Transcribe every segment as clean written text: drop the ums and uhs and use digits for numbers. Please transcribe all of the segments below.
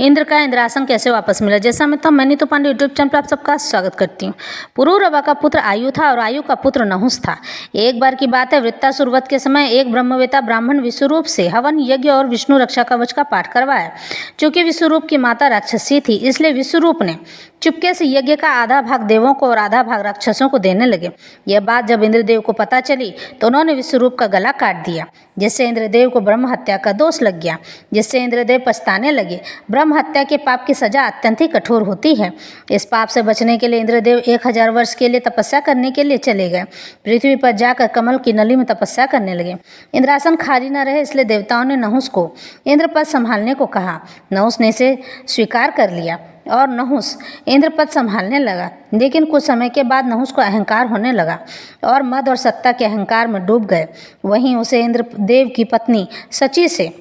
इंद्र का इंद्रासन कैसे वापस मिला। जैसा मैं तो नीतू पांडे यूट्यूब चैनल पर आप सबका स्वागत करती हूँ। पुरूरवा का पुत्र आयु था और आयु का पुत्र नहुस था। एक बार की बात है, वृत्तासुर वध के समय एक ब्रह्मवेता ब्राह्मण विश्वरूप से हवन यज्ञ और विष्णु रक्षा कवच का पाठ करवाया। चूंकि विश्वरूप की माता राक्षसी थी, इसलिए विश्वरूप ने चुपके से यज्ञ का आधा भाग देवों को और आधा भाग राक्षसों को देने लगे। यह बात जब इंद्रदेव को पता चली तो उन्होंने विश्वरूप का गला काट दिया, जिससे इंद्रदेव को ब्रह्म हत्या का दोष लग गया, जिससे इंद्रदेव पछताने लगे। ब्रह्म हत्या के पाप की सजा अत्यंत ही कठोर होती है। इस पाप से बचने के लिए इंद्रदेव 1000 वर्ष के लिए तपस्या करने के लिए चले गए। पृथ्वी पर जाकर कमल की नली में तपस्या करने लगे। इंद्रासन खाली न रहे, इसलिए देवताओं ने नहुस को इंद्रपद संभालने को कहा। नहुस ने इसे स्वीकार कर लिया और नहुस इंद्रपद संभालने लगा। लेकिन कुछ समय के बाद नहुस को अहंकार होने लगा और मद और सत्ता के अहंकार में डूब गए। वहीं उसे इंद्रदेव की पत्नी सची से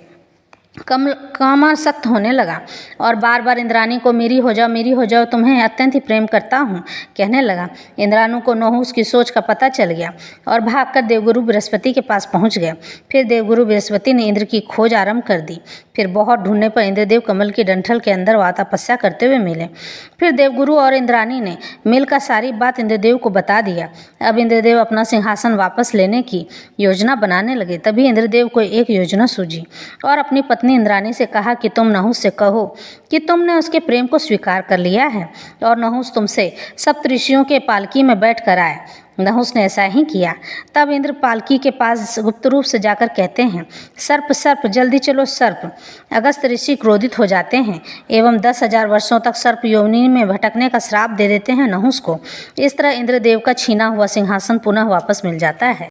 कामासक्त होने लगा और बार बार इंद्राणी को मेरी हो जाओ, तुम्हें अत्यंत ही प्रेम करता हूँ कहने लगा। इंद्राणु को नहुस की सोच का पता चल गया और भागकर देवगुरु बृहस्पति के पास पहुँच गया। फिर देवगुरु बृहस्पति ने इंद्र की खोज आरंभ कर दी। फिर बहुत ढूंढने पर इंद्रदेव कमल की डंठल के अंदर तपस्या करते हुए मिले। फिर देवगुरु और इंद्राणी ने मिलकर सारी बात इंद्रदेव को बता दिया। अब इंद्रदेव अपना सिंहासन वापस लेने की योजना बनाने लगे। तभी इंद्रदेव को एक योजना सूझी और अपनी पत्नी इंद्राणी से कहा कि तुम नहुस से कहो कि तुमने उसके प्रेम को स्वीकार कर लिया है और नहुस तुमसे सप्तऋषियों के पालकी में बैठ कर आए। नहुस ने ऐसा ही किया। तब इंद्र पालकी के पास गुप्त रूप से जाकर कहते हैं, सर्प सर्प जल्दी चलो सर्प। अगस्त ऋषि क्रोधित हो जाते हैं एवं 10,000 वर्षों तक सर्प योनि में भटकने का श्राप दे देते हैं नहुस को। इस तरह इंद्रदेव का छीना हुआ सिंहासन पुनः वापस मिल जाता है।